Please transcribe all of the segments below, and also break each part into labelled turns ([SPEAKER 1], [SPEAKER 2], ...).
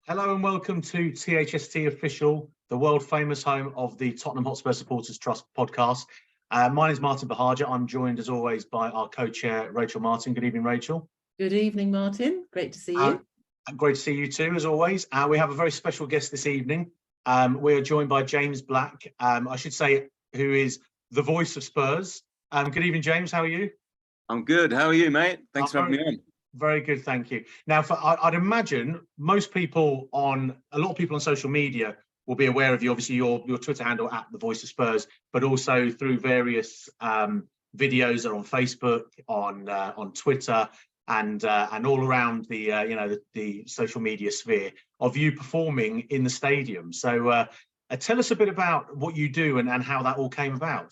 [SPEAKER 1] Hello and welcome to THST Official, the world famous home of the Tottenham Hotspur Supporters Trust podcast. My name is Martin Buhagiar. I'm joined as always by our co-chair, Rachel Martin. Good evening, Rachel.
[SPEAKER 2] Good evening, Martin. Great to see you.
[SPEAKER 1] Great to see you too, as always. We have a very special guest this evening. We are joined by James Black, I should say, who is the voice of Spurs. Good evening, James. How are you?
[SPEAKER 3] I'm good. How are you, mate? Thanks for having me on.
[SPEAKER 1] Very good, thank you. Now, I'd imagine a lot of people on social media will be aware of you. Obviously, your Twitter handle at the Voice of Spurs, but also through various videos that are on Facebook, on Twitter, and all around the social media sphere of you performing in the stadium. So, tell us a bit about what you do and how that all came about.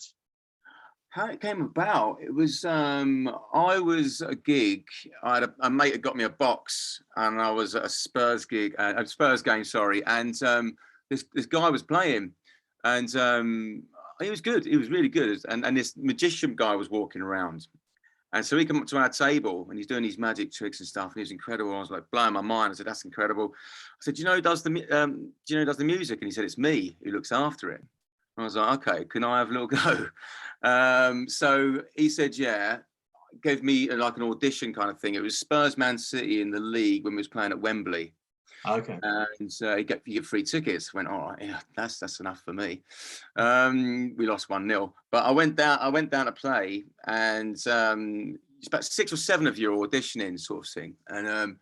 [SPEAKER 3] How it came about, it was, I was at a gig, a mate had got me a box and I was at a Spurs game, and this guy was playing and he was good, he was really good. And this magician guy was walking around. And so he came up to our table and he's doing these magic tricks and stuff and he was incredible. I was like blowing my mind. I said, that's incredible. I said, do you know who does the music? And he said, it's me who looks after it. I was like, okay, can I have a little go? So he said, yeah, gave me like an audition kind of thing. It was Spurs Man City in the league when we was playing at Wembley.
[SPEAKER 1] Okay.
[SPEAKER 3] And you get free tickets. Went, all right, yeah, that's enough for me. We lost 1-0, but I went down to play, and it's about 6 or 7 of you are auditioning, sort of thing, and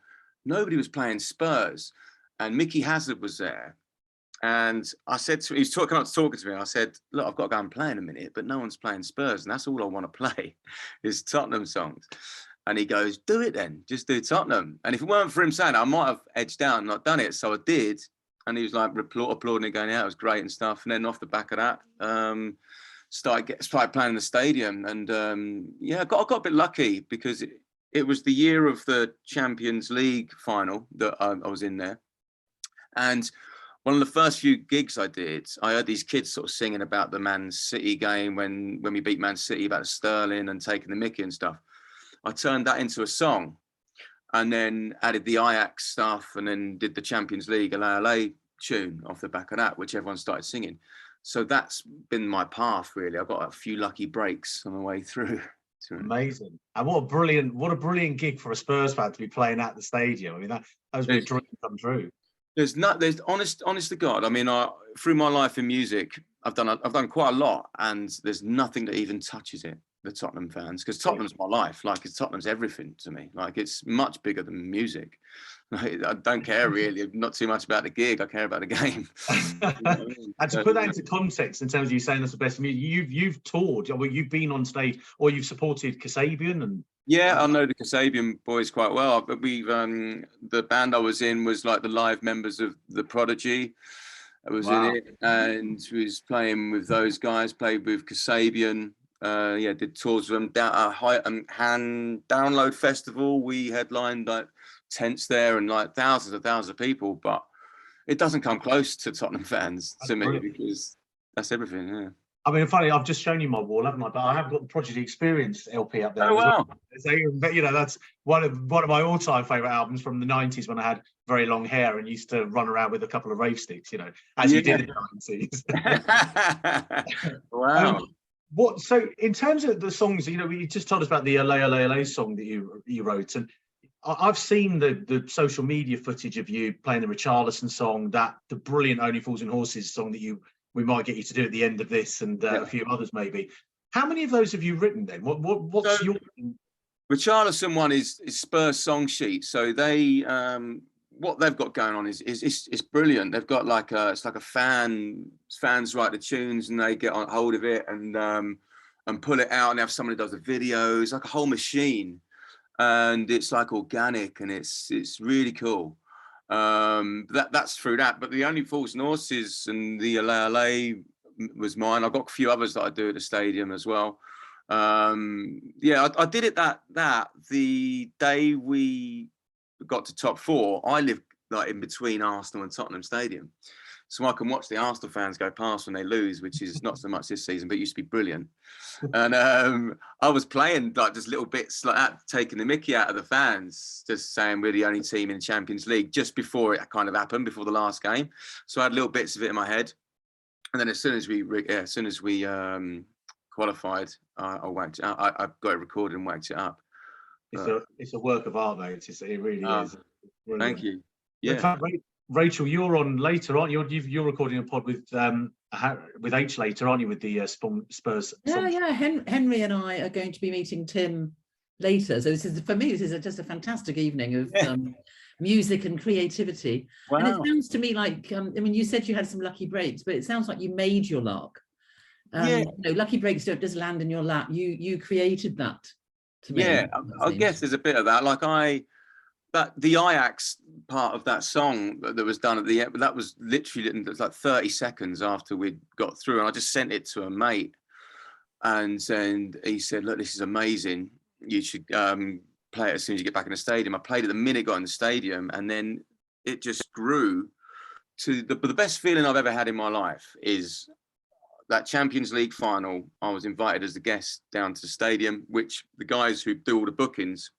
[SPEAKER 3] nobody was playing Spurs, and Mickey Hazard was there. And I said to him, he was talking to me. I said, look, I've got to go and play in a minute, but no one's playing Spurs. And that's all I want to play is Tottenham songs. And he goes, do it then. Just do Tottenham. And if it weren't for him saying it, I might have edged down and not done it. So I did. And he was like applauding and going, yeah, it was great and stuff. And then off the back of that, started playing in the stadium. And yeah, I got a bit lucky because it was the year of the Champions League final that I was in there. And one of the first few gigs I did, I heard these kids sort of singing about the Man City game when we beat Man City, about Sterling and taking the mickey and stuff. I turned that into a song and then added the Ajax stuff and then did the Champions League LA tune off the back of that, which everyone started singing. So that's been my path, really. I've got a few lucky breaks on the way through.
[SPEAKER 1] Amazing. And what a brilliant gig for a Spurs fan to be playing at the stadium. I mean, that was a dream come true.
[SPEAKER 3] There's honest to God. I mean, through my life in music, I've done quite a lot, and there's nothing that even touches it. The Tottenham fans, because Tottenham's my life. Like, Tottenham's everything to me. Like, it's much bigger than music. I don't care really, not too much about the gig. I care about the game.
[SPEAKER 1] And to put that into context, in terms of you saying that's the best music, you've toured, or you've been on stage, or you've supported Kasabian and.
[SPEAKER 3] Yeah, I know the Kasabian boys quite well. But the band I was in was like the live members of the Prodigy. I was in it and was playing with those guys. Played with Kasabian. Did tours with them. Download Festival. We headlined like tents there and like thousands of people. But it doesn't come close to Tottenham fans to me because that's everything. Yeah.
[SPEAKER 1] I mean, funny, I've just shown you my wall, haven't I? But I have got the Prodigy Experience LP up there.
[SPEAKER 3] Oh, wow.
[SPEAKER 1] So, that's one of my all-time favourite albums from the 90s when I had very long hair and used to run around with a couple of rave sticks, as you did in the 90s.
[SPEAKER 3] Wow.
[SPEAKER 1] So in terms of the songs, you just told us about the LA song that you wrote, and I've seen the social media footage of you playing the Richarlison song, the brilliant Only Fools and Horses song that we might get you to do at the end of this, and a few others maybe. How many of those have you written then? What's your?
[SPEAKER 3] Richarlison one is Spurs song sheet. So they what they've got going on is brilliant. They've got it's like a fans write the tunes and they get on hold of it and pull it out and have someone who does the video. It's like a whole machine, and it's like organic and it's really cool. That's through that. But the Only Fools and Horses and the LA was mine. I've got a few others that I do at the stadium as well. I did it that the day we got to top 4. I live like in between Arsenal and Tottenham Stadium, so I can watch the Arsenal fans go past when they lose, which is not so much this season, but used to be brilliant. And I was playing like just little bits like that, taking the mickey out of the fans, just saying we're the only team in the Champions League just before it kind of happened, before the last game. So I had little bits of it in my head. And then as soon as we qualified, I whacked it up. I got it recorded and whacked it up.
[SPEAKER 1] It's a work of art, mate. It really is. Brilliant.
[SPEAKER 3] Thank you. Yeah.
[SPEAKER 1] Rachel, you're on later, aren't you? You're recording a pod with H later, aren't you? With the Spurs.
[SPEAKER 2] Yeah. Henry and I are going to be meeting Tim later. So this is, for me, this is just a fantastic evening of music and creativity.
[SPEAKER 3] Wow.
[SPEAKER 2] And it sounds to me like, I mean, you said you had some lucky breaks, but it sounds like you made your luck. You know, lucky breaks don't just land in your lap. You created that. To me,
[SPEAKER 3] yeah, I guess there's a bit of that. Like but the Ajax part of that song that was done at the end, that was literally like 30 seconds after we'd got through, and I just sent it to a mate, and he said, "Look, this is amazing. You should play it as soon as you get back in the stadium." I played it the minute I got in the stadium, and then it just grew to the best feeling I've ever had in my life is that Champions League final. I was invited as a guest down to the stadium, which the guys who do all the bookings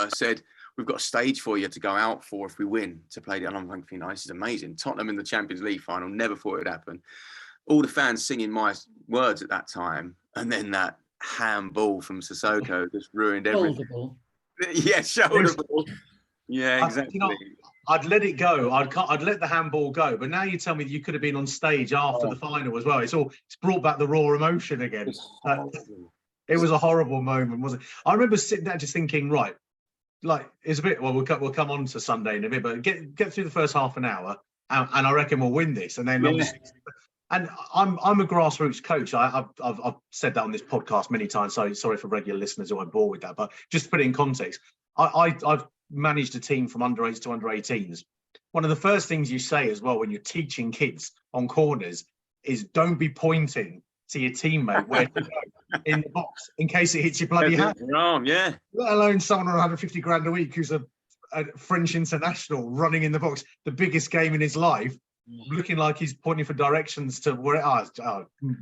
[SPEAKER 3] said, "We've got a stage for you to go out for if we win to play it." And I'm thinking, "Oh, this is amazing. Tottenham in the Champions League final, never thought it'd happen." All the fans singing my words at that time. And then that handball from Sissoko just ruined everything. Yeah, shoulder ball. Yeah, exactly.
[SPEAKER 1] You know, I'd let it go. I'd let the handball go. But now you tell me that you could have been on stage after the final as well. It's brought back the raw emotion again. It was a horrible moment, wasn't it? I remember sitting there just thinking, right, like it's a bit. Well, we'll come on to Sunday in a bit, but get through the first half an hour, and I reckon we'll win this. And then and I'm a grassroots coach. I've said that on this podcast many times. So sorry for regular listeners who I bore with that, but just to put it in context, I've managed a team from under 8s to under 18s. One of the first things you say as well when you're teaching kids on corners is don't be pointing to your teammate where to go in the box in case it hits your bloody hand.
[SPEAKER 3] Yeah.
[SPEAKER 1] Let alone someone on 150 grand a week who's a French international running in the box, the biggest game in his life, looking like he's pointing for directions to where it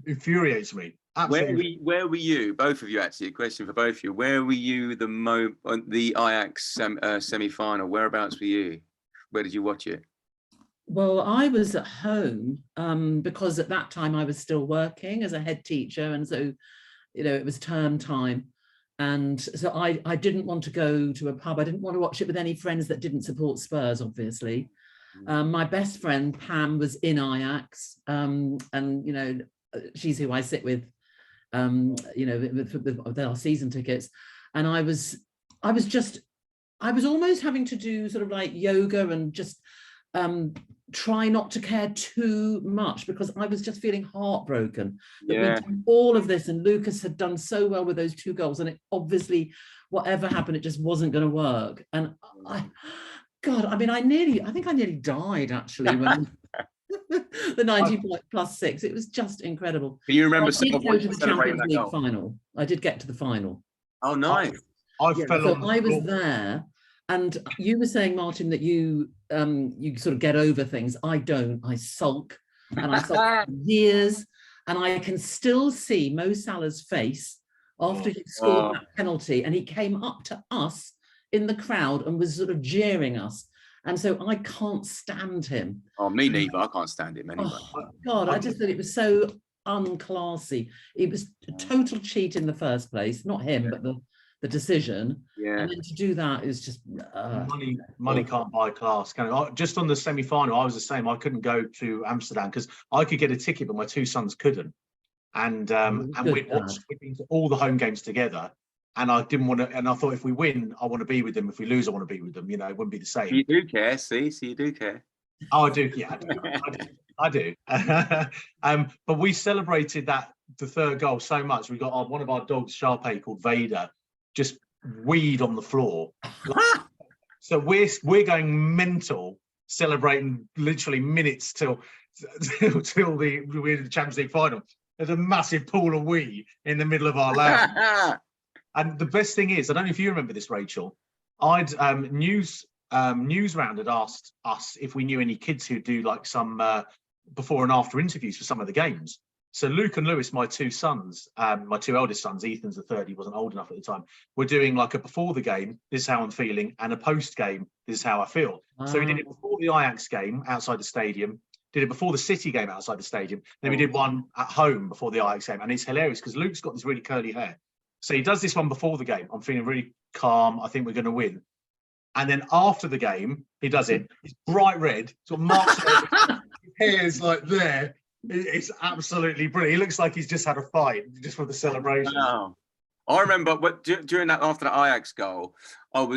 [SPEAKER 1] infuriates me. Absolutely.
[SPEAKER 3] Where were you, both of you, actually, a question for both of you. Where were you the Ajax semi-final? Whereabouts were you? Where did you watch it?
[SPEAKER 2] Well, I was at home because at that time I was still working as a head teacher. And so, you know, it was term time. And so I didn't want to go to a pub. I didn't want to watch it with any friends that didn't support Spurs, obviously. My best friend, Pam, was in Ajax. And, you know, she's who I sit with, you know, with our season tickets. And I was almost having to do sort of like yoga and just try not to care too much because I was just feeling heartbroken that we'd done all of this and Lucas had done so well with those 2 goals, and it obviously, whatever happened, it just wasn't going to work. And I think I nearly died actually when the 90+6. It was just incredible.
[SPEAKER 3] Can you remember?
[SPEAKER 2] I did go to the Champions League final. I did get to the final.
[SPEAKER 3] Oh, nice.
[SPEAKER 2] I was there. And you were saying, Martin, that you sort of get over things. I don't. I sulk, and I sulk for years. And I can still see Mo Salah's face after he scored that penalty, and he came up to us in the crowd and was sort of jeering us. And so I can't stand him.
[SPEAKER 3] Oh, me neither. I can't stand him anyway.
[SPEAKER 2] Oh, God, I just thought it was so unclassy. It was a total cheat in the first place. Not him, but the decision. And then to do that is just
[SPEAKER 1] money can't buy class, can it? Just on the semi-final, I was the same. I couldn't go to Amsterdam because I could get a ticket, but my 2 sons couldn't. And we'd been to all the home games together, and I didn't want to. And I thought, if we win, I want to be with them. If we lose, I want to be with them. You know, it wouldn't be the same.
[SPEAKER 3] You do care, see? So you do care.
[SPEAKER 1] Oh, I do. Yeah, I do. But we celebrated the 3rd goal so much. We got one of our dogs, Sharpei, called Vader, just weed on the floor. So we're going mental, celebrating literally minutes till we're in the Champions League final. There's a massive pool of wee in the middle of our lounge. And the best thing is, I don't know if you remember this, Rachel, I'd news Newsround had asked us if we knew any kids who do like some before and after interviews for some of the games. So Luke and Lewis, my two sons, my two eldest sons, Ethan's the third, he wasn't old enough at the time, we're doing like a before the game, this is how I'm feeling, and a post game, this is how I feel. So we did it before the Ajax game outside the stadium, did it before the City game outside the stadium, then we did one at home before the Ajax game, and it's hilarious because Luke's got this really curly hair. So he does this one before the game. I'm feeling really calm. I think we're going to win. And then after the game, he does it. It's bright red, sort of marks. His hair's like there. It's absolutely brilliant. He looks like he's just had a fight just for the celebration.
[SPEAKER 3] Wow. I remember during that, after the Ajax goal, I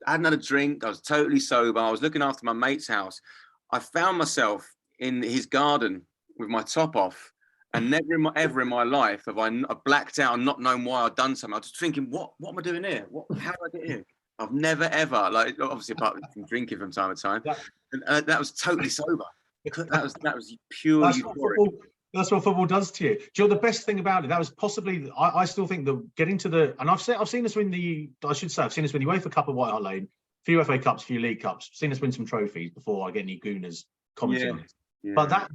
[SPEAKER 3] hadn't had a drink. I was totally sober. I was looking after my mate's house. I found myself in his garden with my top off, and never ever in my life have I blacked out and not known why I'd done something. I was just thinking, what am I doing here? How did I get here? I've never ever, like, obviously apart from drinking from time to time, and that was totally sober. That was pure euphoric.
[SPEAKER 1] That's what football does to you. Do you know the best thing about it? That was possibly, I still think that getting to the, and I've seen us win the, I've seen us win the UEFA Cup of White Hart Lane, a few FA Cups, a few League Cups, seen us win some trophies before I get any Gooners commenting.
[SPEAKER 3] Yeah,
[SPEAKER 1] but that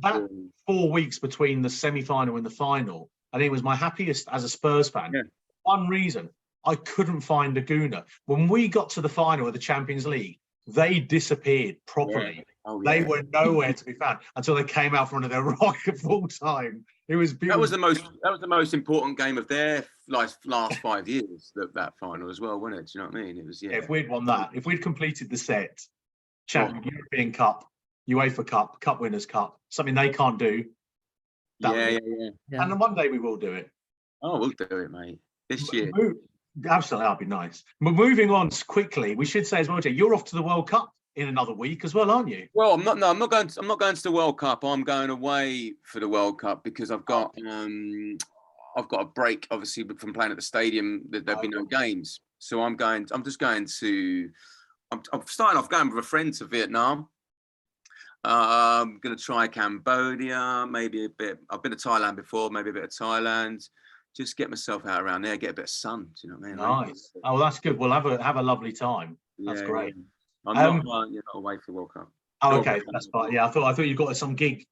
[SPEAKER 1] 4 weeks between the semi-final and the final, I think it was my happiest as a Spurs fan.
[SPEAKER 3] Yeah.
[SPEAKER 1] One reason, I couldn't find a Gooner. When we got to the final of the Champions League, they disappeared properly.
[SPEAKER 3] Yeah. Oh, yeah.
[SPEAKER 1] They were nowhere to be found until they came out from under their rock at full time. It was beautiful.
[SPEAKER 3] That was the most important game of their last 5 years. That final as well, wasn't it? Do you know what I mean? It was, yeah.
[SPEAKER 1] If we'd won that, if we'd completed the set, European Cup, UEFA Cup, Cup Winners' Cup, something they can't do.
[SPEAKER 3] Yeah.
[SPEAKER 1] And then one day we will do it.
[SPEAKER 3] Oh, we'll do it, mate. This year.
[SPEAKER 1] Absolutely, that'll be nice. But moving on quickly, we should say as well, Jay, you're off to the World Cup in another week as well, aren't you?
[SPEAKER 3] Well, I'm not going to the World Cup. I'm going away for the World Cup because I've got a break, obviously, from playing at the stadium. There'll be no games, so I'm starting off going with a friend to Vietnam. I'm going to try Cambodia, maybe a bit. I've been to Thailand before, maybe a bit of Thailand. Just get myself out around there, get a bit of sun. Do you know what I mean?
[SPEAKER 1] Nice. Oh, well, that's good. We'll have a lovely time. That's great.
[SPEAKER 3] Yeah. I'm not away for World Cup.
[SPEAKER 1] Oh, okay, that's fine. Yeah, I thought you got some gig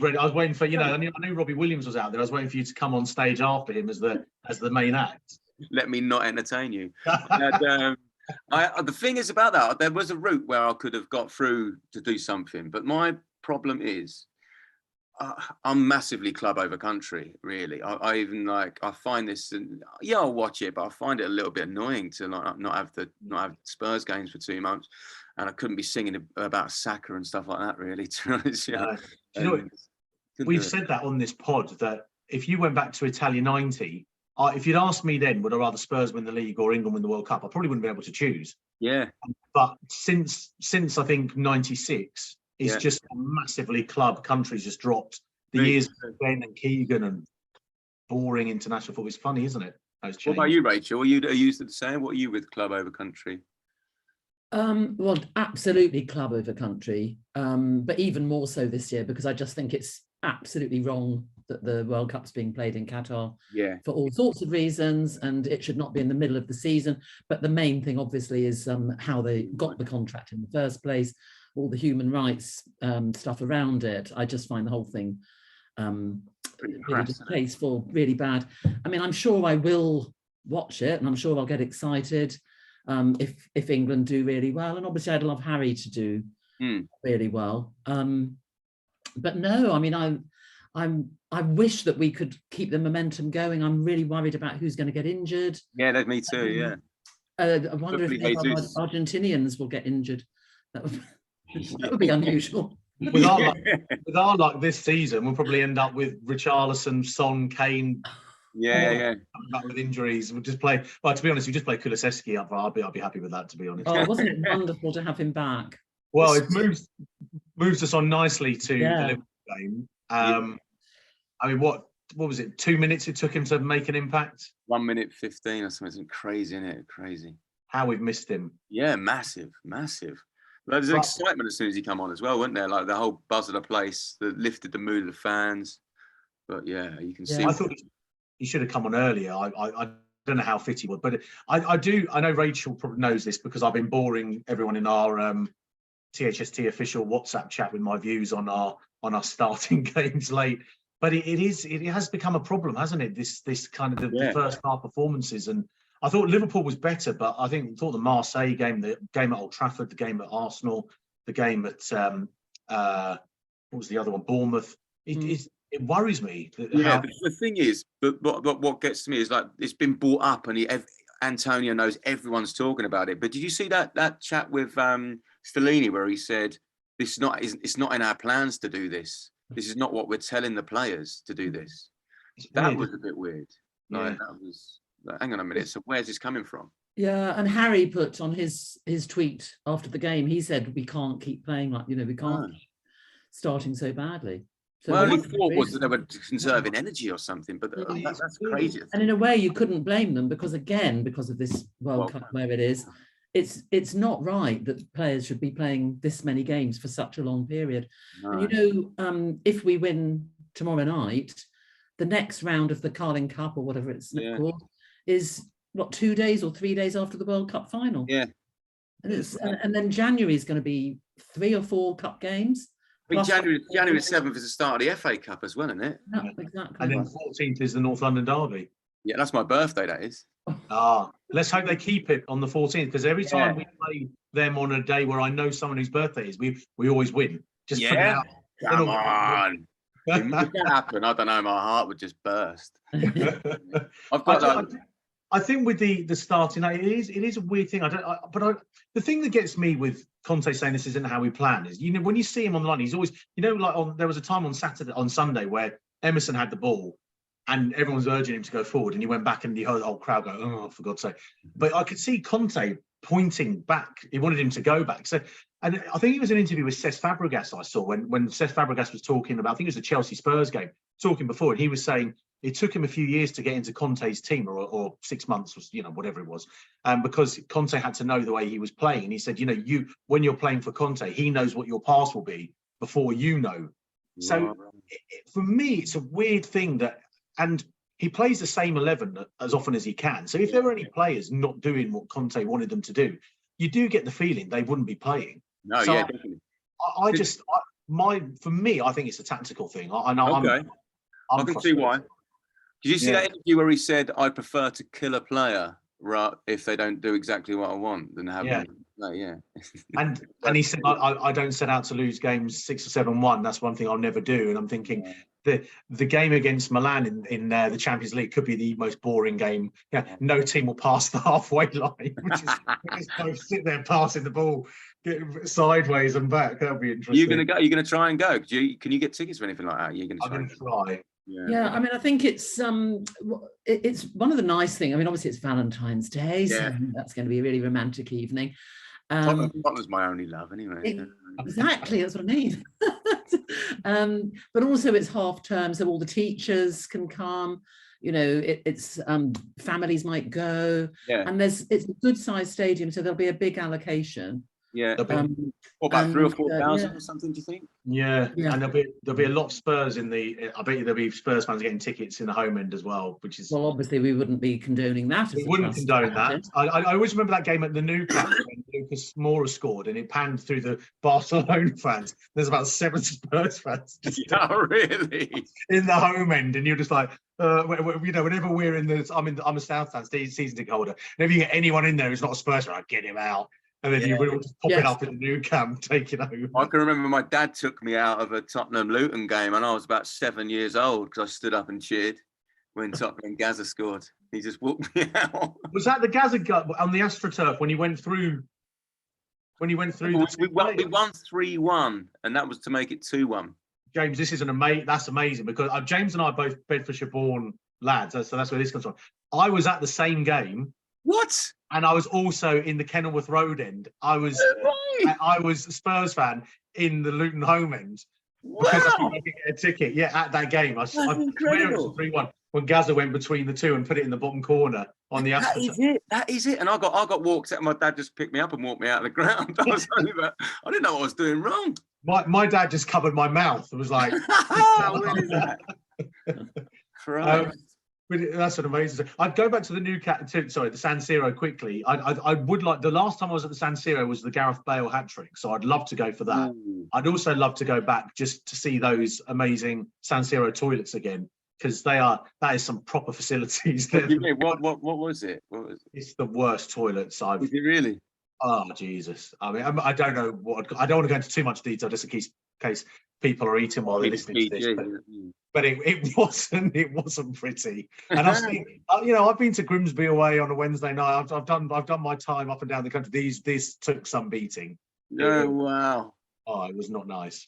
[SPEAKER 1] ready. I was waiting for, I knew Robbie Williams was out there. I was waiting for you to come on stage after him as the main act.
[SPEAKER 3] Let me not entertain you. And, the thing is about that, there was a route where I could have got through to do something, but my problem is I'm massively club over country, really. I find this, and I'll watch it, but I find it a little bit annoying to not have Spurs games for 2 months, and I couldn't be singing about Saka and stuff like that, really. To be honest,
[SPEAKER 1] Do you know what? We've said that on this pod that if you went back to Italia '90, if you'd asked me then, would I rather Spurs win the league or England win the World Cup, I probably wouldn't be able to choose.
[SPEAKER 3] Yeah.
[SPEAKER 1] But since I think '96. It's just massively club countries just dropped. The years of Ben and Keegan and boring international football. It's funny, isn't it?
[SPEAKER 3] What about you, Rachel? Are you the same? What are you with club over country?
[SPEAKER 2] Well, absolutely club over country, but even more so this year because I just think it's absolutely wrong that the World Cup's being played in Qatar for all sorts of reasons, and it should not be in the middle of the season. But the main thing, obviously, is how they got the contract in the first place. All the human rights stuff around it. I just find the whole thing really distasteful, really bad. I mean, I'm sure I will watch it and I'm sure I'll get excited if England do really well. And obviously I'd love Harry to do really well. But no, I mean, I wish that we could keep the momentum going. I'm really worried about who's going to get injured.
[SPEAKER 3] Yeah, that's me too, yeah.
[SPEAKER 2] I wonder if Argentinians will get injured. That would be unusual.
[SPEAKER 1] With our luck this season, we'll probably end up with Richarlison, Son, Kane. Back with injuries. We'll just play. Well, to be honest, we just play Kulusevski up. I'll be happy with that. To be honest.
[SPEAKER 2] Oh, wasn't it wonderful to have him back?
[SPEAKER 1] Well, it moves us on nicely to the Liverpool game. I mean, what was it? 2 minutes it took him to make an impact.
[SPEAKER 3] 1 minute 15 or something. Crazy, isn't it? Crazy.
[SPEAKER 1] How we've missed him.
[SPEAKER 3] Yeah, massive. There's an excitement as soon as he come on as well, wasn't there? Like the whole buzz of the place that lifted the mood of the fans. But yeah, you can see.
[SPEAKER 1] I thought he should have come on earlier. I don't know how fit he was, but I do. I know Rachel probably knows this because I've been boring everyone in our THST official WhatsApp chat with my views on our starting games late. But it has become a problem, hasn't it? This kind of the first half performances, and I thought Liverpool was better, but I thought the Marseille game, the game at Old Trafford, the game at Arsenal, the game at what was the other one, Bournemouth. It worries me.
[SPEAKER 3] The thing is, but what gets to me is like it's been brought up, and Antonio knows everyone's talking about it. But did you see that chat with Stellini where he said it's not in our plans to do this. This is not what we're telling the players to do this. That was a bit weird. Like that was. Like, hang on a minute. So where's this coming from?
[SPEAKER 2] Yeah, and Harry put on his tweet after the game. He said we can't keep playing like we can't keep starting so badly. So
[SPEAKER 3] my only thought was that they were conserving energy or something, but that's crazy.
[SPEAKER 2] And in a way, you couldn't blame them because of this World Cup where it is, it's not right that players should be playing this many games for such a long period. No. And if we win tomorrow night, the next round of the Carling Cup or whatever it's called is 2 days or 3 days after the World Cup final.
[SPEAKER 3] Yeah,
[SPEAKER 2] and then January is going to be 3 or 4 cup games.
[SPEAKER 3] I think January 7th is the start of the FA Cup as well, isn't it?
[SPEAKER 2] Yeah, exactly.
[SPEAKER 1] And then 14th is the North London Derby.
[SPEAKER 3] Yeah, that's my birthday, that is.
[SPEAKER 1] Let's hope they keep it on the 14th, because every time we play them on a day where I know someone whose birthday is, we always win. Just
[SPEAKER 3] come on. If that happened, I don't know, my heart would just burst.
[SPEAKER 1] I think with the starting, it is a weird thing. The thing that gets me with Conte saying this isn't how we plan is, when you see him on the line, he's always, there was a time on Sunday where Emerson had the ball and everyone was urging him to go forward, and he went back and the whole crowd go, oh, for God's sake. But I could see Conte pointing back. He wanted him to go back. So, and I think it was an interview with Cesc Fabregas I saw when Cesc Fabregas was talking about, I think it was the Chelsea Spurs game, talking before, and he was saying it took him a few years to get into Conte's team, or 6 months, was whatever it was, because Conte had to know the way he was playing. And he said, when you're playing for Conte, he knows what your pass will be before you know. So for me, it's a weird thing and he plays the same 11 as often as he can. So if there were any players not doing what Conte wanted them to do, you do get the feeling they wouldn't be playing.
[SPEAKER 3] No, so definitely.
[SPEAKER 1] For me, I think it's a tactical thing. I
[SPEAKER 3] can see why. Did you see that interview where he said, "I prefer to kill a player if they don't do exactly what I want than have them."
[SPEAKER 1] and he said, "I don't set out to lose games 6 or 7-1. That's one thing I'll never do." And I'm thinking the game against Milan in the Champions League could be the most boring game. No team will pass the halfway line, which is both sit there passing the ball sideways and back. That'll be interesting.
[SPEAKER 3] You're gonna try and go. Can you get tickets for anything like that?
[SPEAKER 1] I'm gonna try.
[SPEAKER 2] Yeah, I mean, I think it's one of the nice things. I mean, obviously it's Valentine's Day, so that's going to be a really romantic evening.
[SPEAKER 3] Tottenham's my only love, anyway.
[SPEAKER 2] Exactly, that's what I mean. But also it's half term, so all the teachers can come. It's families might go, and it's a good sized stadium, so there'll be a big allocation.
[SPEAKER 3] Yeah. What about 3,000 or 4,000 or something, do you think?
[SPEAKER 1] Yeah. And there'll be a lot of Spurs I bet you there'll be Spurs fans getting tickets in the home end as well, which is...
[SPEAKER 2] Well, obviously we wouldn't be condoning that.
[SPEAKER 1] We wouldn't condone that. I always remember that game at the Nou Camp when Lucas Moura scored and it panned through the Barcelona fans. There's about 7 Spurs fans
[SPEAKER 3] really?
[SPEAKER 1] in the home end, and you're just like, whenever we're in the... I'm a Southland season ticket holder. Whenever you get anyone in there who's not a Spurs fan, I get him out. And then you will just pop it up in the Nou Camp, take it over.
[SPEAKER 3] I can remember my dad took me out of a Tottenham-Luton game, and I was about 7 years old because I stood up and cheered when Tottenham Gazza scored. He just walked me out.
[SPEAKER 1] Was that the Gazza gut on the AstroTurf when he went through? We won
[SPEAKER 3] 3-1, and that was to make it 2-1.
[SPEAKER 1] James, this is that's amazing because James and I are both Bedfordshire-born lads, so that's where this comes from. I was at the same game.
[SPEAKER 3] What?
[SPEAKER 1] And I was also in the Kenilworth Road end. I was a Spurs fan in the Luton home end because I couldn't get a ticket. Yeah, at that game, I swear it was 3-1 when Gazza went between the two and put it in the bottom corner on the AstroTurf.
[SPEAKER 3] That is it. And I got walked out. My dad just picked me up and walked me out of the ground. I didn't know what I was doing wrong.
[SPEAKER 1] My dad just covered my mouth. It was like,
[SPEAKER 3] when is that?
[SPEAKER 1] That's an amazing. I'd go back to the the San Siro quickly. I would like, the last time I was at the San Siro was the Gareth Bale hat trick, so I'd love to go for that.
[SPEAKER 3] Ooh.
[SPEAKER 1] I'd also love to go back just to see those amazing San Siro toilets again, because that is some proper facilities.
[SPEAKER 3] What was it?
[SPEAKER 1] It's the worst toilets I've.
[SPEAKER 3] Is it really?
[SPEAKER 1] Oh Jesus! I mean, I don't know what. I don't want to go into too much detail, just in case people are eating while they're listening to this. But it wasn't pretty. And I've seen, I've been to Grimsby away on a Wednesday night. I've done my time up and down the country. These took some beating.
[SPEAKER 3] Oh wow!
[SPEAKER 1] Oh, it was not nice.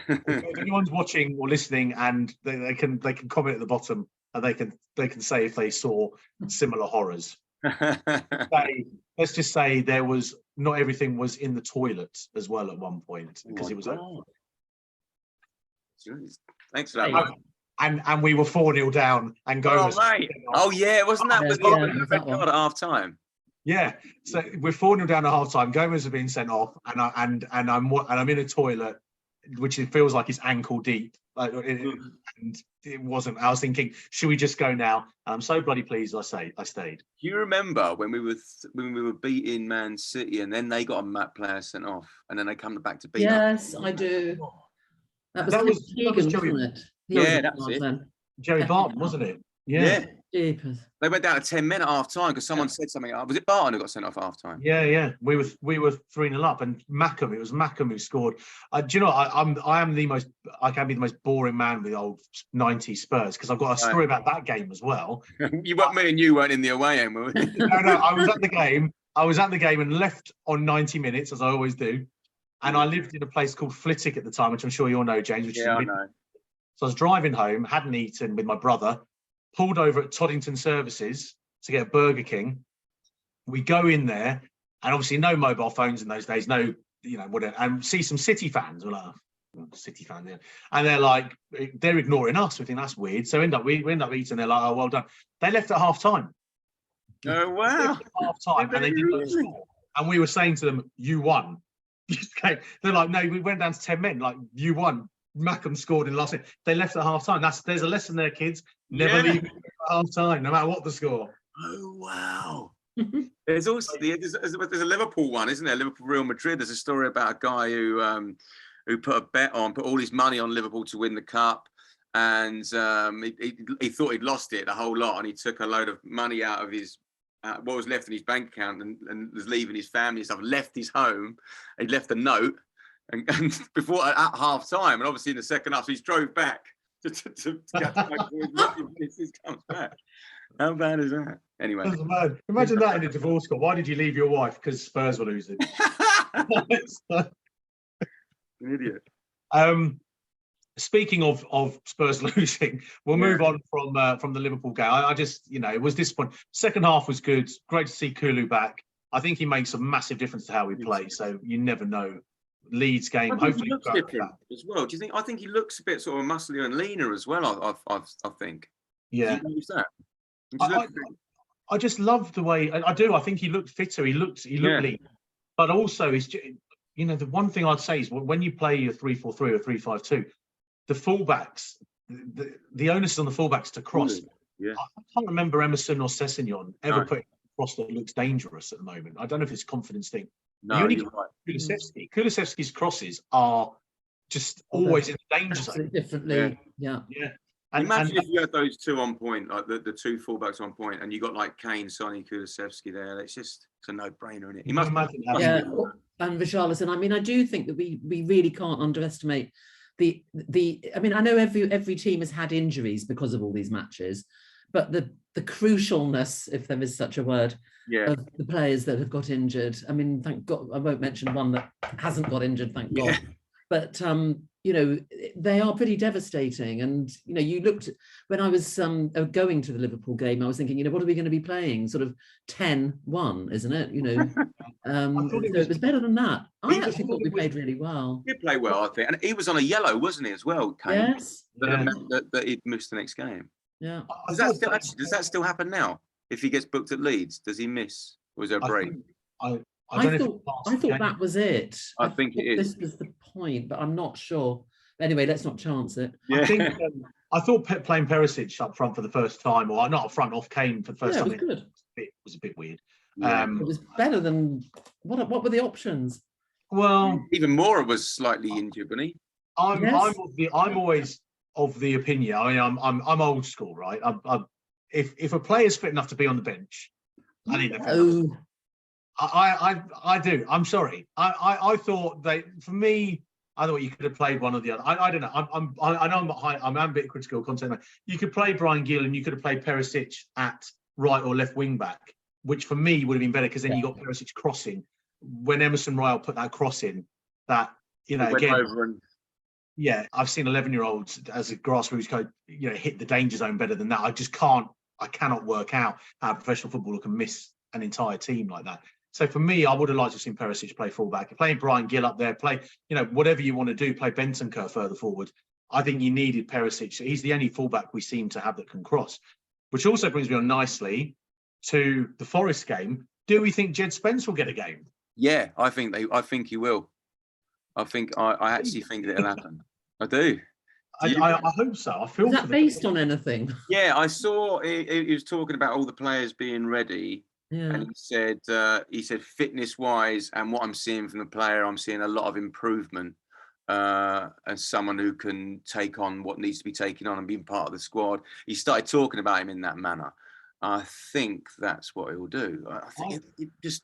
[SPEAKER 1] If anyone's watching or listening, and they can comment at the bottom, and they can say if they saw similar horrors. Let's just say there was not everything was in the toilet as well at one point, because it was.
[SPEAKER 3] Thanks for that. Mate.
[SPEAKER 1] And we were 4-0 down, and Gomez.
[SPEAKER 3] Oh yeah, wasn't that with at half time?
[SPEAKER 1] Yeah, so we're 4-0 down at half time. Gomez has been sent off, and I'm in a toilet, which it feels like it's ankle deep. And it wasn't. I was thinking, should we just go now? And I'm so bloody pleased I stayed.
[SPEAKER 3] Do you remember when we were beating Man City, and then they got a map player sent off, and then they come back to beat us?
[SPEAKER 2] Yes, I do. That was Keegan, wasn't it?
[SPEAKER 3] Yeah, that's it.
[SPEAKER 1] Jerry Barton, wasn't it? Yeah.
[SPEAKER 2] Jeepers.
[SPEAKER 3] They went down to 10 men at half time because someone said something. Was it Barton who got sent off half time?
[SPEAKER 1] Yeah. We were 3-0 up, and it was Mackham who scored. Do you know, I can be the most boring man with the old 90s Spurs, because I've got a story about that game as well.
[SPEAKER 3] Me and you weren't in the away end, were we?
[SPEAKER 1] No, I was at the game. And left on 90 minutes, as I always do. And I lived in a place called Flitwick at the time, which I'm sure you all know, James.
[SPEAKER 3] I know.
[SPEAKER 1] So I was driving home, hadn't eaten with my brother, pulled over at Toddington Services to get a Burger King. We go in there, and obviously no mobile phones in those days, no, whatever, and see some City fans. We're like, oh, City fan there. And they're like, they're ignoring us. We think that's weird. So we end up eating. They're like, oh, well done. They left at half time.
[SPEAKER 3] Oh, wow.
[SPEAKER 1] Half time, and they didn't score. And we were saying to them, you won. Okay. They're like, no, we went down to 10 men. Like, you won. Mackham scored in the last minute. They left at half time. There's a lesson there, kids. Never leave at half time, no matter what the score.
[SPEAKER 3] Oh wow! There's also there's a Liverpool one, isn't there? Liverpool Real Madrid. There's a story about a guy who put a bet on, put all his money on Liverpool to win the cup, and he thought he'd lost it the whole lot, and he took a load of money out of his. What was left in his bank account, and was leaving his family and stuff. Left his home. He left a note, and before at half time, and obviously in the second half, so he drove back to get back before his money comes back. How bad is that? Anyway,
[SPEAKER 1] imagine that in a divorce court. Why did you leave your wife? Because Spurs were losing.
[SPEAKER 3] An idiot.
[SPEAKER 1] Speaking of Spurs losing, we'll move on from the Liverpool game. I just, it was disappointing. Second half was good. Great to see Kulu back. I think he makes a massive difference to how we play. So you never know. Leeds game, hopefully
[SPEAKER 3] he looks different as well. Do you think? I think he looks a bit sort of musclier and leaner as well. I think.
[SPEAKER 1] Yeah.
[SPEAKER 3] Do you notice that?
[SPEAKER 1] I just love the way I do. I think he looked fitter. He looked lean. But also, it's the one thing I'd say is when you play a 3-4-3 or 3-5-2. The fullbacks, the onus is on the fullbacks to cross.
[SPEAKER 3] Yeah.
[SPEAKER 1] I can't remember Emerson or Sessegnon ever putting a cross that looks dangerous at the moment. I don't know if it's a confidence thing.
[SPEAKER 3] No, you're right.
[SPEAKER 1] Kulusevski's crosses are just always in the danger zone.
[SPEAKER 2] Differently, yeah.
[SPEAKER 3] Imagine if you had those two on point, like the two fullbacks on point, and you got like Kane, Sonny, Kulusevski there. It's a no-brainer, isn't it? You must imagine.
[SPEAKER 2] Yeah, and Richarlison. I mean, I do think that we really can't underestimate the. I mean, I know every team has had injuries because of all these matches, but the crucialness, if there is such a word, of the players that have got injured. I mean, thank God, I won't mention one that hasn't got injured, thank God. But they are pretty devastating. And you looked when I was going to the Liverpool game, I was thinking, what are we going to be playing? Sort of 10-1, isn't it? So it was better than that. I actually thought we played really well.
[SPEAKER 3] He did play well, I think, and he was on a yellow, wasn't he, as well? Kane?
[SPEAKER 2] Yes.
[SPEAKER 3] That he'd missed the next game.
[SPEAKER 2] Yeah.
[SPEAKER 3] Does that still happen now? If he gets booked at Leeds, does he miss? Or is there a break?
[SPEAKER 1] I
[SPEAKER 2] thought that was it.
[SPEAKER 3] I think it is.
[SPEAKER 2] This was the point, but I'm not sure. Anyway, let's not chance it.
[SPEAKER 3] Yeah.
[SPEAKER 1] I thought playing Perisic up front for the first time, or not up front, off Kane for the first time,
[SPEAKER 2] it was good.
[SPEAKER 1] Was a bit weird.
[SPEAKER 3] Yeah.
[SPEAKER 2] It was better than what were the options?
[SPEAKER 1] Well,
[SPEAKER 3] even Moura was slightly injured, wasn't he?
[SPEAKER 1] I'm always of the opinion. I mean, I'm old school, right? If a player's fit enough to be on the bench, I think they're fit enough. I do. I'm sorry. I thought for me, I thought you could have played one or the other. I don't know. I know I'm a bit critical content. You could play Brian Gill and you could have played Perisic at right or left wing back, which for me would have been better because then you got Perisic crossing. When Emerson Royal put that cross in, that again. Yeah, I've seen 11-year-olds as a grassroots coach, hit the danger zone better than that. I cannot work out how a professional footballer can miss an entire team like that. So for me, I would have liked to have seen Perisic play fullback, playing Brian Gill up there, play, whatever you want to do, play Bentancur further forward. I think you needed Perisic. He's the only fullback we seem to have that can cross, which also brings me on nicely to the Forest game. Do we think Jed Spence will get a game?
[SPEAKER 3] Yeah, I think he will. I actually think it'll happen. I do.
[SPEAKER 1] I hope so. I feel.
[SPEAKER 2] Is that based on anything?
[SPEAKER 3] Yeah, I saw he was talking about all the players being ready. Yeah. And he said fitness wise and what I'm seeing from the player, I'm seeing a lot of improvement. As someone who can take on what needs to be taken on and being part of the squad. He started talking about him in that manner. I think that's what he'll do. I think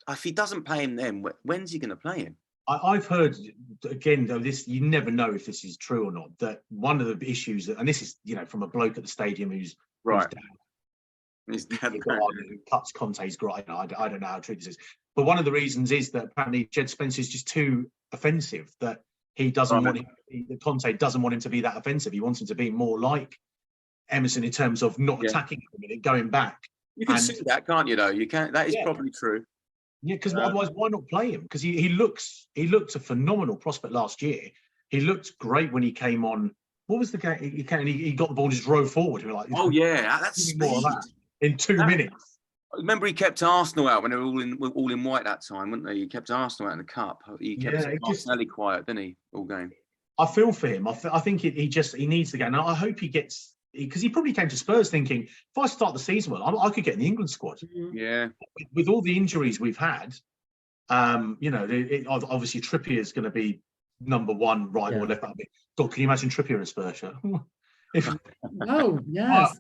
[SPEAKER 3] if he doesn't play him then, when's he going to play him?
[SPEAKER 1] I've heard, again, though, this, you never know if this is true or not, that one of the issues, and this is, from a bloke at the stadium who's
[SPEAKER 3] his dad
[SPEAKER 1] who cuts Conte's grind. I don't know how true this is. But one of the reasons is that apparently Jed Spence is just too offensive, that he doesn't want him, Conte doesn't want him to be that offensive. He wants him to be more like Emerson in terms of not attacking him and going back.
[SPEAKER 3] You can see that, can't you, though? You can. That is probably true.
[SPEAKER 1] Yeah, because otherwise, why not play him? Because he looked a phenomenal prospect last year. He looked great when he came on. What was the game? He got the ball and just drove forward. We're like,
[SPEAKER 3] oh yeah, that's speed.
[SPEAKER 1] More of that in 2 minutes.
[SPEAKER 3] Remember, he kept Arsenal out when they were all in white that time, weren't they? He kept Arsenal out in the cup. He kept Martinelli quiet, didn't he? All game. I
[SPEAKER 1] feel for him. I think he needs to go. Now I hope he gets. Because he probably came to Spurs thinking, if I start the season well, I could get in the England squad.
[SPEAKER 3] Yeah.
[SPEAKER 1] With all the injuries we've had, obviously Trippier is going to be number one right or left back. God, can you imagine Trippier in Spurs?
[SPEAKER 2] Oh, yes.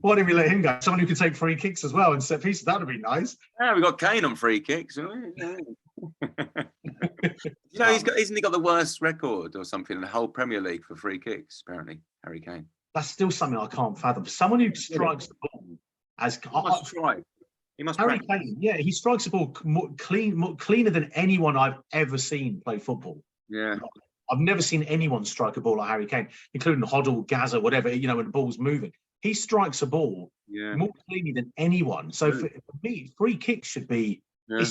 [SPEAKER 1] Why didn't we let him go? Someone who could take free kicks as well and set pieces. That would be nice.
[SPEAKER 3] Yeah, we got Kane on free kicks. Isn't he got the worst record or something in the whole Premier League for free kicks? Apparently, Harry Kane.
[SPEAKER 1] That's still something I can't fathom. Someone who strikes the ball
[SPEAKER 3] he must
[SPEAKER 1] Harry Kane, he strikes the ball cleaner than anyone I've ever seen play football.
[SPEAKER 3] Yeah.
[SPEAKER 1] I've never seen anyone strike a ball like Harry Kane, including Hoddle, Gaza, whatever, when the ball's moving. He strikes a ball more cleanly than anyone. So for me, free kicks should be... Yeah.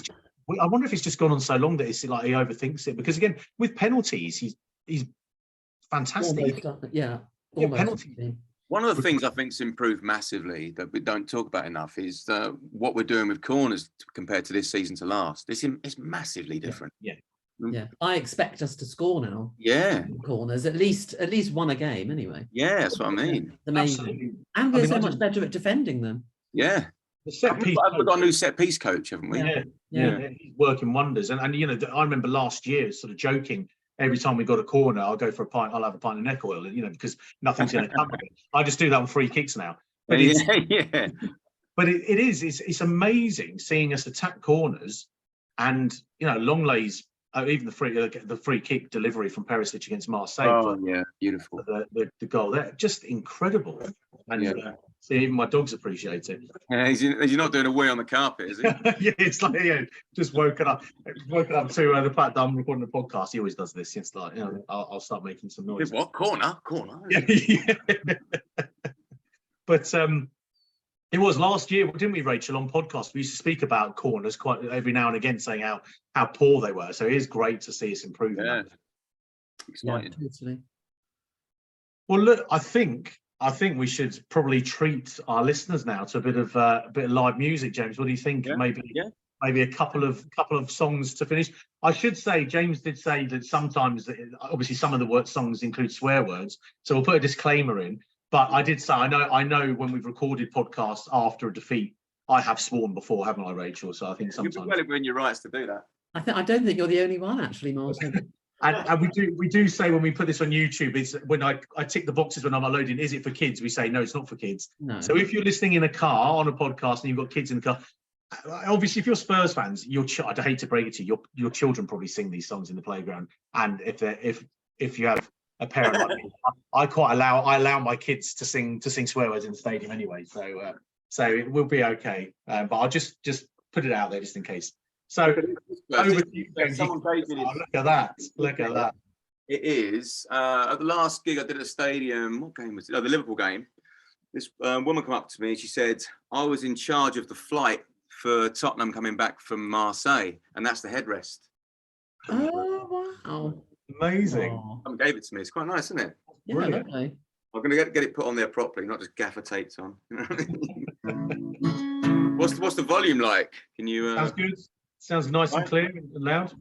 [SPEAKER 1] I wonder if it's just gone on so long that it's like he overthinks it. Because again, with penalties, he's fantastic. Penalty.
[SPEAKER 3] One of the things I think's improved massively that we don't talk about enough is what we're doing with corners compared to this season to last. It's massively different.
[SPEAKER 2] Yeah, I expect us to score now.
[SPEAKER 3] Yeah,
[SPEAKER 2] corners at least one a game anyway.
[SPEAKER 3] Yeah, that's what I mean.
[SPEAKER 2] Amazing, and we're so much better at defending them.
[SPEAKER 3] Yeah, we've got a new set piece coach, haven't we?
[SPEAKER 1] Yeah. He's working wonders. And I remember last year, sort of joking. Every time we got a corner, I'll go for a pint. I'll have a pint of neck oil, because nothing's going to come of it. I just do that on free kicks now. But but it's amazing seeing us attack corners, and Longlay's even the free kick delivery from Perisic against Marseille.
[SPEAKER 3] Oh beautiful.
[SPEAKER 1] The goal there, just incredible. And see, even my dogs appreciate it.
[SPEAKER 3] Yeah, he's not doing a wee on the carpet, is he?
[SPEAKER 1] Yeah, it's like just woken up to the fact that I'm recording a podcast. He always does this. It's like I'll start making some noise.
[SPEAKER 3] What corner?
[SPEAKER 1] Yeah. But it was last year, didn't we, Rachel? On podcast, we used to speak about corners quite every now and again, saying how poor they were. So it is great to see us improving.
[SPEAKER 3] Yeah, exciting.
[SPEAKER 2] Yeah, totally.
[SPEAKER 1] Well, look, I think we should probably treat our listeners now to a bit of live music. James, what do you think?
[SPEAKER 3] Yeah.
[SPEAKER 1] Maybe maybe a couple of songs to finish. I should say, James did say that sometimes, obviously, some of the songs include swear words, so we'll put a disclaimer in. But I did say, I know when we've recorded podcasts after a defeat, I have sworn before, haven't I, Rachel? So I think sometimes
[SPEAKER 3] you'll be well within your rights to do that.
[SPEAKER 2] I don't think you're the only one, actually, Martin.
[SPEAKER 1] And we do say when we put this on YouTube, is when I tick the boxes when I'm uploading, is it for kids? We say no, it's not for kids.
[SPEAKER 2] No.
[SPEAKER 1] So if you're listening in a car on a podcast and you've got kids in the car, obviously if you're Spurs fans, I hate to break it to you, your children probably sing these songs in the playground. And if you have a parent like me, I allow my kids to sing swear words in the stadium anyway. So it will be okay. But I'll just put it out there just in case. So over to you, James. Look at that. Look at that.
[SPEAKER 3] It is. At the last gig I did at the stadium, what game was it? Oh, the Liverpool game. This woman came up to me. She said, I was in charge of the flight for Tottenham coming back from Marseille, and that's the headrest.
[SPEAKER 2] Oh, wow.
[SPEAKER 1] Amazing.
[SPEAKER 3] Someone gave it to me. It's quite nice, isn't it?
[SPEAKER 2] Yeah, lovely.
[SPEAKER 3] I'm going to get it put on there properly, not just gaffer taped on. What's the volume like? Can you...
[SPEAKER 1] Sounds good. Sounds nice and clear and loud.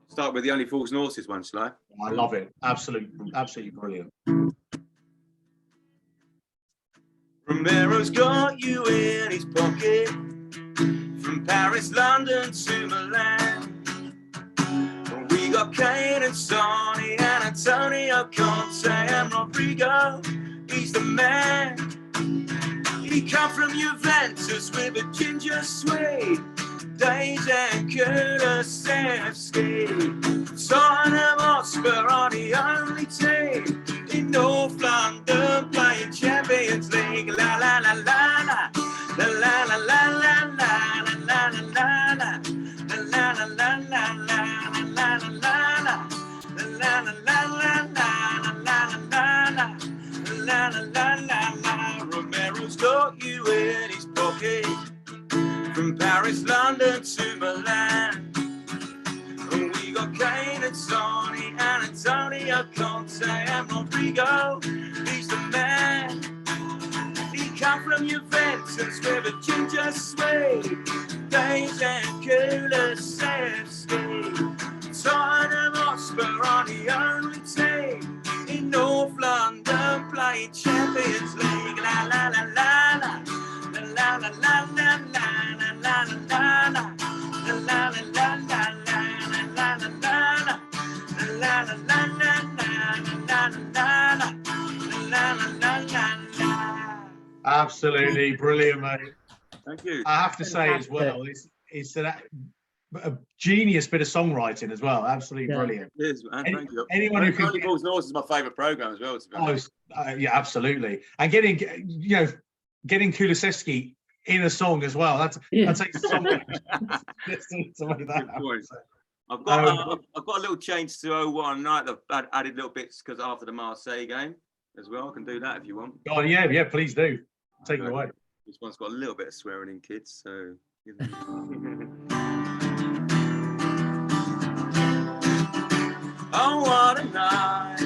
[SPEAKER 3] Start with the Only Fools and Horses one, shall I?
[SPEAKER 1] I love it. Absolutely brilliant.
[SPEAKER 3] Romero's got you in his pocket, from Paris, London to Milan. We got Kane and Sonny and Antonio Conte and Rodrigo. He's the man. He come from Juventus with a ginger suede, days and THST. Tottenham Hotspur are the only team in North London playing Champions League. La la la la la la la la la la la la la la la la la la la. Romero's got you in his pocket, from Paris, London to Milan. And we got Kane and Sonny and Antonio Conte and Rodrigo. He's the man. He come from Juventus with a ginger suede, days and Kulusevski. Tottenham Hotspur are the only team in North London playing Champions League. La la la la la la la la la la la la la la.
[SPEAKER 1] Absolutely brilliant, mate.
[SPEAKER 3] Thank you.
[SPEAKER 1] I have to say as well, it's a genius bit of songwriting as well. Absolutely brilliant.
[SPEAKER 3] It is, man. Thank you.
[SPEAKER 1] Anyone who can
[SPEAKER 3] Only Fools and Horses is my favourite programme as well, to be honest.
[SPEAKER 1] Yeah, absolutely. And getting Kulusevski in a song as well. That takes a song.
[SPEAKER 3] I've got a little change to 01 night. I've added little bits because after the Marseille game as well. I can do that if you want.
[SPEAKER 1] Oh yeah, please do. Take it away.
[SPEAKER 3] This one's got a little bit of swearing in, kids. So. Oh, what a night!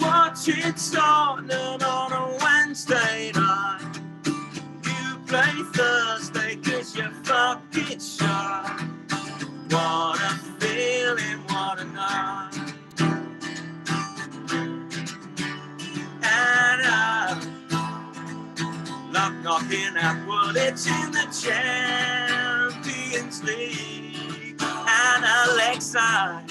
[SPEAKER 3] Watching Tottenham on a Wednesday night. You play Thursday 'cause you're fucking shy. What a feeling, what a night. And luck knocking at Wood, it's in the Champions League. And Alexa,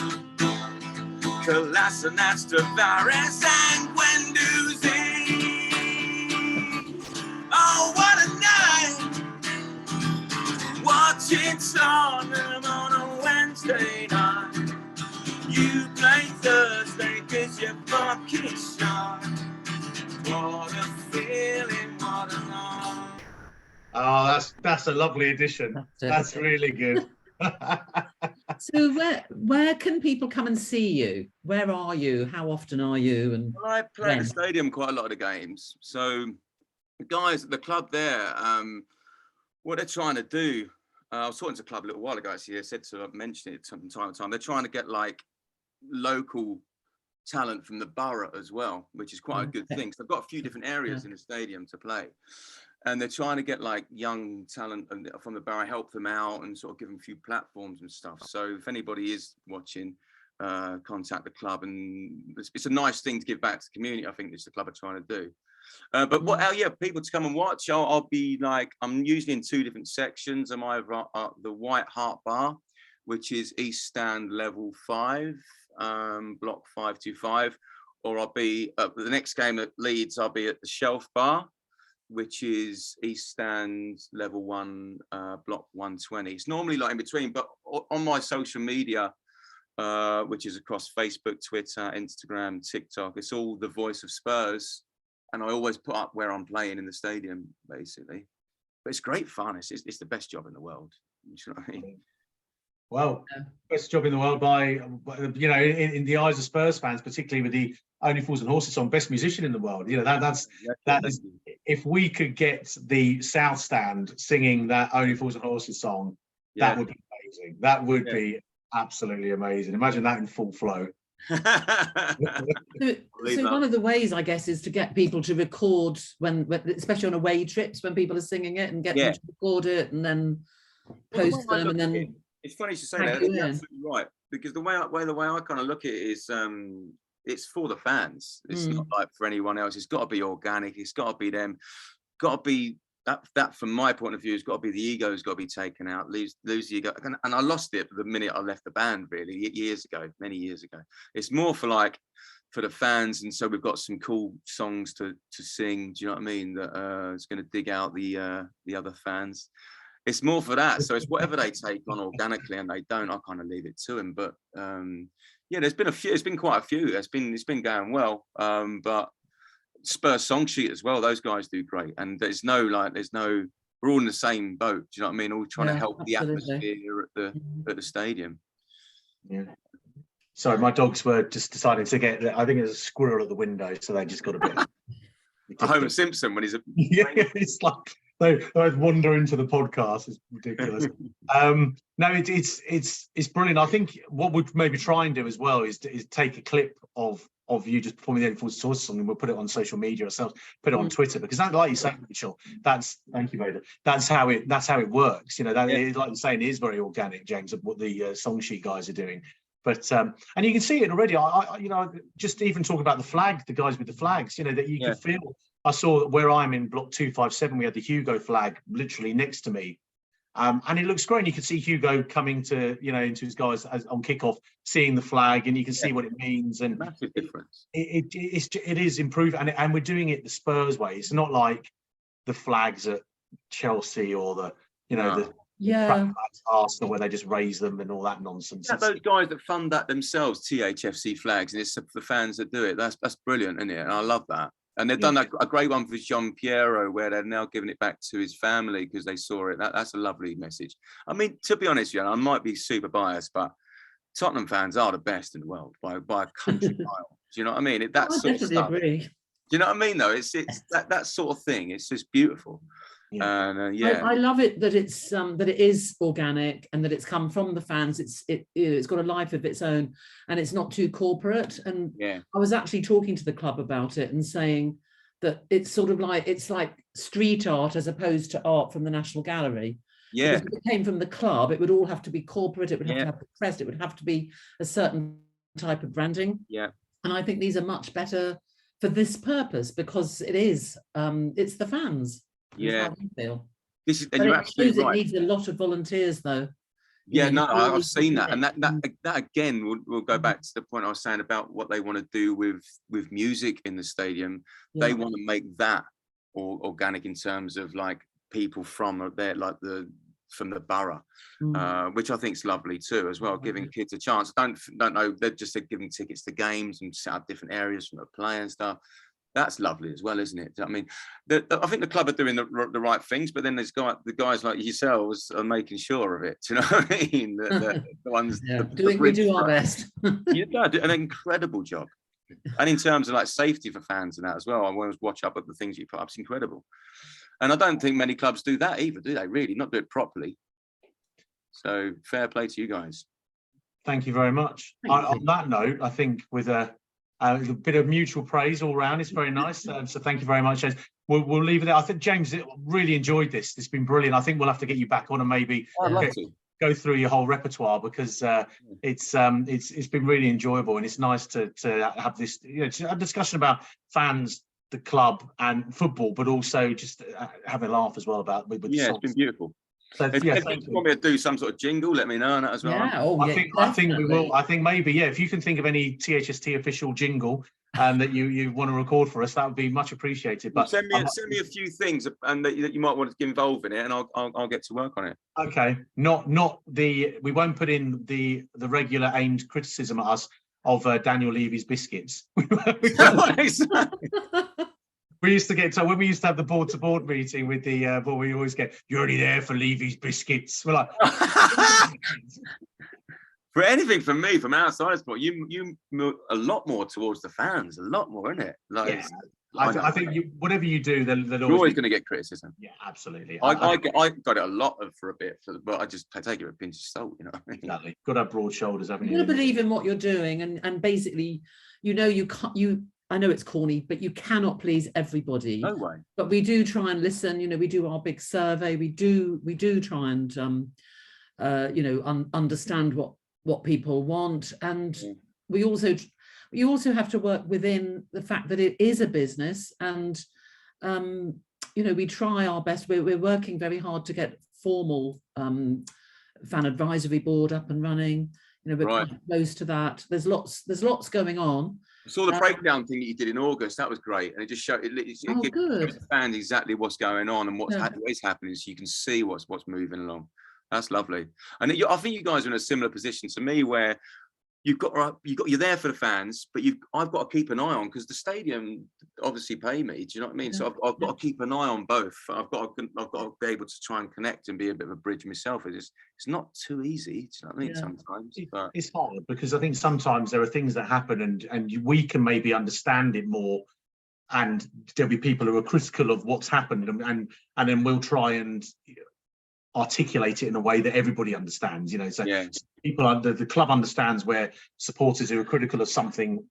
[SPEAKER 3] Kolasinac, Tavares and Guendouzi. Oh, what a night! Watching Tottenham on a Wednesday night. You play Thursday 'cause you're fucking shy. What a feeling, what a night.
[SPEAKER 1] Oh, that's a lovely addition. That's really good.
[SPEAKER 2] So where can people come and see you? Where are you? How often are you? And
[SPEAKER 3] well, I play at the stadium quite a lot of the games. So the guys at the club there, what they're trying to do, I was talking to the club a little while ago, actually. I said to mention it from time to time. They're trying to get like local talent from the borough as well, which is quite a good thing. So they've got a few different areas in the stadium to play. and they're trying to get like young talent from the borough, help them out and sort of give them a few platforms and stuff. So if anybody is watching, contact the club, and it's a nice thing to give back to the community. I think this the club are trying to do. But what, yeah, people to come and watch. I'll be like, I'm usually in 2 different sections. I'm either at the White Hart Bar, which is East Stand level 5, block 525, or I'll be at the next game at Leeds. I'll be at the Shelf Bar, which is East Stand level 1, block 120. It's normally like in between, but on my social media, which is across Facebook, Twitter, Instagram, TikTok, it's all the Voice of Spurs, and I always put up where I'm playing in the stadium, basically. But it's great fun. It's the best job in the world. You know what I mean?
[SPEAKER 1] Well, best job in the world by, you know, in the eyes of Spurs fans, particularly with the Only Fools and Horses song, best musician in the world. You know, that is, if we could get the South Stand singing that Only Fools and Horses song, that would be amazing. That would be absolutely amazing. Imagine that in full flow.
[SPEAKER 2] So one of the ways, I guess, is to get people to record when especially on away trips, when people are singing it, and get them to record it and then post them, and then.
[SPEAKER 3] It's funny you should say that. You're absolutely right, because the way I kind of look at it is, it's for the fans. It's not like for anyone else. It's got to be organic. It's got to be them. Got to be that. From my point of view, has got to be the ego's got to be taken out. Lose the ego. And I lost it the minute I left the band. Really, many years ago. It's more for the fans, and so we've got some cool songs to sing. Do you know what I mean? That is going to dig out the other fans. It's more for that. So it's whatever they take on organically, and they don't, I kind of leave it to them. But yeah, there's been a few. It's been quite a few. It's been going well. But Spurs song sheet as well. Those guys do great, and there's no. We're all in the same boat. Do you know what I mean? All trying to help the atmosphere at the stadium. Yeah.
[SPEAKER 1] Sorry, my dogs were just deciding to get. I think there's a squirrel at the window, so they just got a bit.
[SPEAKER 3] Homer Simpson when he's a.
[SPEAKER 1] Yeah, it's like. They wander into the podcast. It's ridiculous. No, it's brilliant. I think what we'd maybe try and do as well is take a clip of you just performing the Only Fools and Horses song, and we'll put it on social media ourselves, put it on Twitter, because that, like you say, Mitchell, thank you, Vader. That's how it works. You know, that is, like you're saying, it is very organic, James, of what the song sheet guys are doing. But and you can see it already. I you know, just even talking about the flag, the guys with the flags, you know, that you can feel. I saw that where I'm in block 257, we had the Hugo flag literally next to me. And it looks great. And you can see Hugo coming to, you know, into his guys on kickoff, seeing the flag, and you can see what it means. And
[SPEAKER 3] massive difference.
[SPEAKER 1] It is improved, and we're doing it the Spurs way. It's not like the flags at Chelsea or the, you know, Arsenal, where they just raise them and all that nonsense.
[SPEAKER 3] Yeah, those guys that fund that themselves, THFC flags, and it's the fans that do it. That's brilliant, isn't it? And I love that. And they've done a great one for Jean Piero, where they're now giving it back to his family because they saw it. That's a lovely message. I mean, to be honest, I might be super biased, but Tottenham fans are the best in the world by a country mile. Do you know what I mean? That sort of stuff. Agree. Do you know what I mean? Though it's that sort of thing. It's just beautiful. Yeah. And
[SPEAKER 2] I love it that it's that it is organic and that it's come from the fans. It's got a life of its own, and it's not too corporate. And I was actually talking to the club about it and saying that it's sort of like street art as opposed to art from the National Gallery. Yeah, because if it came from the club, it would all have to be corporate. It would have to have the crest. It would have to be a certain type of branding. Yeah, and I think these are much better for this purpose because it is it's the fans. Yeah, feel.
[SPEAKER 3] This is, and you're absolutely right.
[SPEAKER 2] It needs a lot of volunteers, though.
[SPEAKER 3] Yeah, no, I've seen that, and that again will go back to the point I was saying about what they want to do with music in the stadium. Yeah. They want to make that organic in terms of like people from there, like from the borough, which I think is lovely too, as well. Giving kids a chance. Don't know. They're just giving tickets to games and set up different areas from the play and stuff. That's lovely as well, isn't it? I mean, I think the club are doing the right things, but then the guys like yourselves are making sure of it. Do you know what I mean? The ones
[SPEAKER 2] we do our best.
[SPEAKER 3] You do an incredible job, and in terms of like safety for fans and that as well. I always watch up at the things you put up. It's incredible, and I don't think many clubs do that either, do they? Really, not do it properly. So fair play to you guys.
[SPEAKER 1] Thank you very much. On that note, I think with a bit of mutual praise all round. It's very nice. So thank you very much. we'll leave it there. I think James really enjoyed this. It's been brilliant. I think we'll have to get you back on and maybe
[SPEAKER 3] I'd love to
[SPEAKER 1] go through your whole repertoire, because it's been really enjoyable, and it's nice to have this, you know, a discussion about fans, the club, and football, but also just have a laugh as well about with the songs.
[SPEAKER 3] It's been beautiful.
[SPEAKER 1] So,
[SPEAKER 3] if you want me to do some sort of jingle, let me know that as well.
[SPEAKER 2] Yeah,
[SPEAKER 1] I think we will. I think maybe, yeah, if you can think of any THST official jingle that you want to record for us, that would be much appreciated. But
[SPEAKER 3] send me a few things and that you might want to get involved in it, and I'll get to work on it.
[SPEAKER 1] Okay, we won't put in the regular aimed criticism at us of Daniel Levy's biscuits. We used to get, so when we used to have the board-to-board meeting with the board, we always get, "You're only there for Levy's biscuits." We're like,
[SPEAKER 3] for anything from me, from outside sport, you move a lot more towards the fans, a lot more, isn't it? Like,
[SPEAKER 1] yeah. I think whatever you do,
[SPEAKER 3] you're always going to get criticism.
[SPEAKER 1] Yeah, absolutely.
[SPEAKER 3] I got it a lot for a bit, but I just take it with a pinch of salt, you know.
[SPEAKER 1] Exactly. Got to have broad shoulders, haven't you?
[SPEAKER 2] You've got to believe in what you're doing, and basically, you know, you can't. I know it's corny, but you cannot please everybody.
[SPEAKER 3] No way.
[SPEAKER 2] But we do try and listen. You know, we do our big survey. We do try and you know, understand what people want, and we also have to work within the fact that it is a business, and you know, we try our best. We're working very hard to get formal fan advisory board up and running. You know, we're quite close to that. There's lots going on.
[SPEAKER 3] I saw the breakdown thing that you did in August. That was great, and it just showed gives the fans exactly what's going on and what is happening, so you can see what's moving along. That's lovely. And I think you guys are in a similar position to me, where you're there for the fans, but I've got to keep an eye on, because the stadium obviously pay me. Do you know what I mean? So I've got to keep an eye on both. I've got to be able to try and connect and be a bit of a bridge myself. It's not too easy. Do you know what I mean? Sometimes
[SPEAKER 1] it's hard, because I think sometimes there are things that happen, and we can maybe understand it more, and there'll be people who are critical of what's happened, and then we'll try and articulate it in a way that everybody understands, you know. So people the club understands where supporters who are critical of something,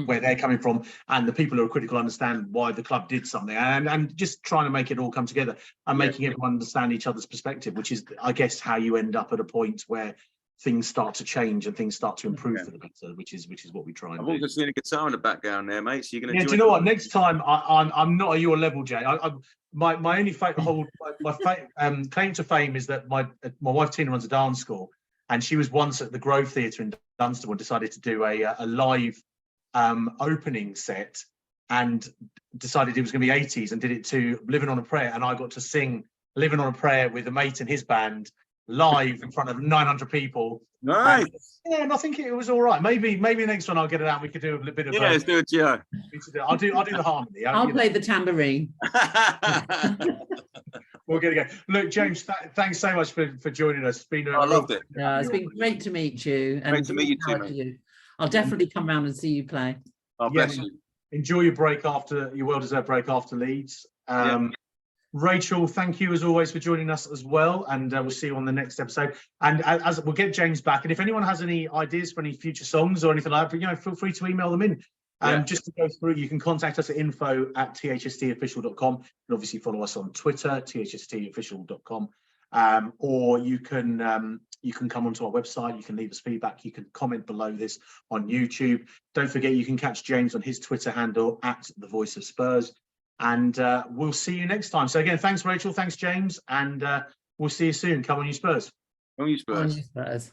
[SPEAKER 1] where they're coming from, and the people who are critical understand why the club did something, and just trying to make it all come together and making everyone understand each other's perspective, which is, I guess, how you end up at a point where things start to change and things start to improve for the better, which is what we try and do.
[SPEAKER 3] I've also seen a guitar in the background there, mate. So you're going to
[SPEAKER 1] do you know what? Next time I'm not at your level, Jay. My only claim to fame is that my wife Tina runs a dance school, and she was once at the Grove Theatre in Dunstable and decided to do a live opening set, and decided it was going to be 80s, and did it to Living on a Prayer, and I got to sing Living on a Prayer with a mate and his band live in front of 900 people.
[SPEAKER 3] Nice.
[SPEAKER 1] And I think it was all right. Maybe next one I'll get it out. We could do a bit of
[SPEAKER 3] let's do it. Yeah,
[SPEAKER 1] I'll do the harmony.
[SPEAKER 2] I'll play the tambourine.
[SPEAKER 1] We'll get it going. Look, James, thanks so much for joining us. It's been
[SPEAKER 3] I loved it.
[SPEAKER 2] Yeah, it's been great to meet you.
[SPEAKER 3] Great to meet you too, mate.
[SPEAKER 2] I'll definitely come round and see you play.
[SPEAKER 3] Oh, bless you.
[SPEAKER 1] Enjoy your break after your well-deserved break after Leeds. Rachel, thank you as always for joining us as well, and we'll see you on the next episode. And as we'll get James back, and if anyone has any ideas for any future songs or anything like that, you know, feel free to email them in. Just to go through, you can contact us at info@thstofficial.com, and obviously follow us on Twitter, thstofficial.com, or you can come onto our website. You can leave us feedback. You can comment below this on YouTube. Don't forget, you can catch James on his Twitter handle @TheVoiceOfSpurs. And we'll see you next time. So again, thanks, Rachel. Thanks, James. And we'll see you soon. Come on, you Spurs.
[SPEAKER 3] Come on, you Spurs.
[SPEAKER 2] Come on, you Spurs.